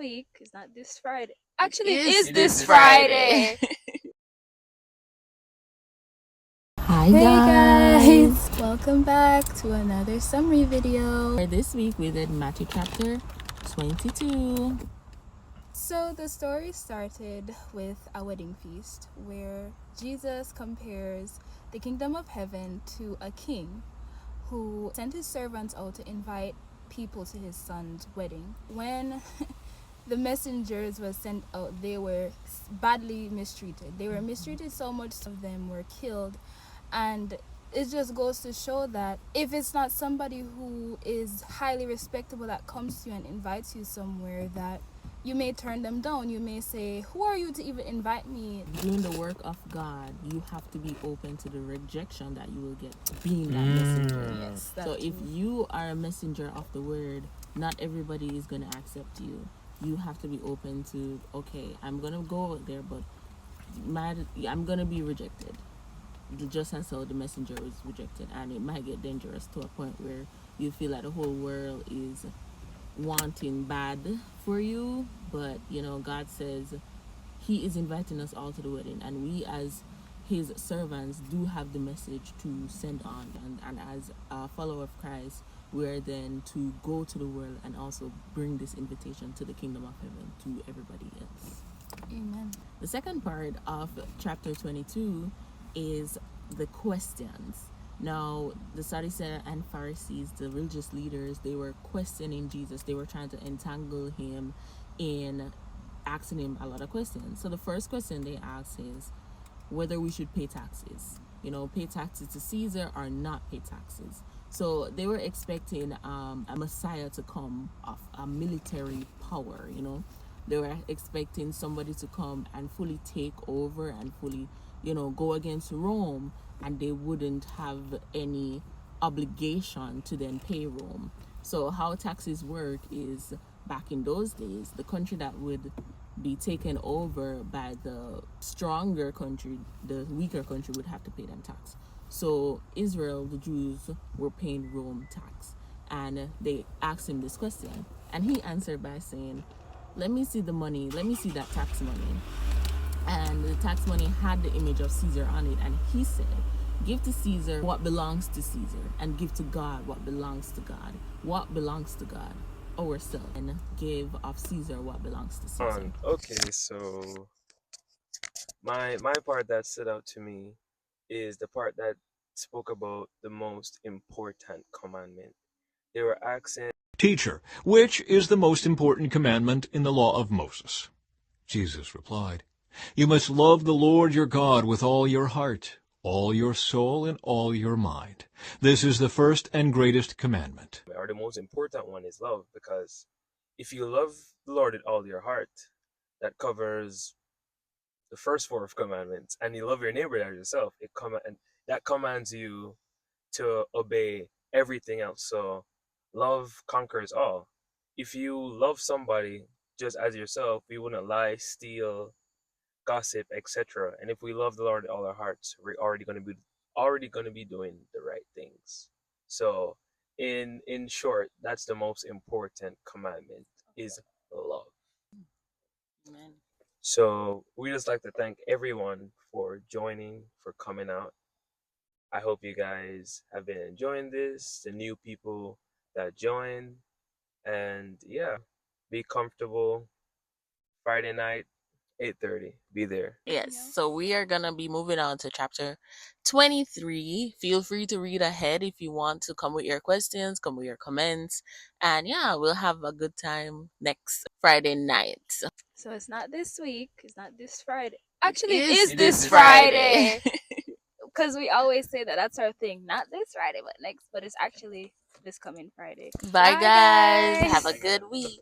week. It's not this Friday. Actually, it It is this is Friday. Hi Hey guys! guys! Welcome back to another summary video. For this week we did Matthew chapter 22. So the story started with a wedding feast where Jesus compares the kingdom of heaven to a king who sent his servants out to invite people to his son's wedding. When the messengers were sent out, they were badly mistreated. They were mistreated so much, some of them were killed. And it just goes to show that if it's not somebody who is highly respectable that comes to you and invites you somewhere, that you may turn them down. You may say, who are you to even invite me? Doing the work of God, you have to be open to the rejection that you will get being that messenger. Yes, that So if too. you are a messenger of the word, not everybody is going to accept you. You have to be open to, okay, I'm going to go out there, but I'm going to be rejected. Just as how the messenger was rejected, and it might get dangerous to a point where you feel like the whole world is wanting bad for you. But God says he is inviting us all to the wedding, and we as his servants do have the message to send on, and as a follower of Christ, we're then to go to the world and also bring this invitation to the kingdom of heaven to everybody else. Amen. The second part of chapter 22 is the questions. Now, the Sadducees and Pharisees, the religious leaders, they were questioning Jesus. They were trying to entangle him in asking him a lot of questions. So the first question they asked is whether we should pay taxes. Pay taxes to Caesar or not pay taxes. So they were expecting a Messiah to come of a military power. They were expecting somebody to come and fully take over and fully go against Rome, and they wouldn't have any obligation to then pay Rome. So how taxes work is, back in those days, the country that would be taken over by the stronger country, the weaker country would have to pay them tax. So Israel, the Jews, were paying Rome tax, and they asked him this question, and he answered by saying, let me see the money, let me see that tax money. And the tax money had the image of Caesar on it, and he said, give to Caesar what belongs to Caesar, and give to God what belongs to God. What belongs to God? Ourselves. And give of Caesar what belongs to Caesar. Okay, so my part that stood out to me is the part that spoke about the most important commandment. They were asking, Teacher, which is the most important commandment in the law of Moses? Jesus replied, You must love the Lord your God with all your heart, all your soul, and all your mind. This is the first and greatest commandment. or the most important one is love, because if you love the Lord with all your heart, that covers the first four of commandments, and you love your neighbor as yourself, and that commands you to obey everything else. So love conquers all. If you love somebody just as yourself, we wouldn't lie, steal, gossip, etc. And if we love the Lord with all our hearts, we're already going to be doing the right things. So in short, that's the most important commandment, is love. Amen. So we just like to thank everyone for joining, for coming out. I hope you guys have been enjoying this, the new people that join, and yeah, be comfortable. Friday night, 8:30, be there. Yes, so we are going to be moving on to chapter 23. Feel free to read ahead if you want to come with your questions, come with your comments. And yeah, we'll have a good time next Friday night. So it's not this week. It's not this Friday. Actually, it is is this this Friday. Friday. Because we always say that that's our thing. Not this Friday, but next. But it's actually this coming Friday. Bye, guys. Have a good week.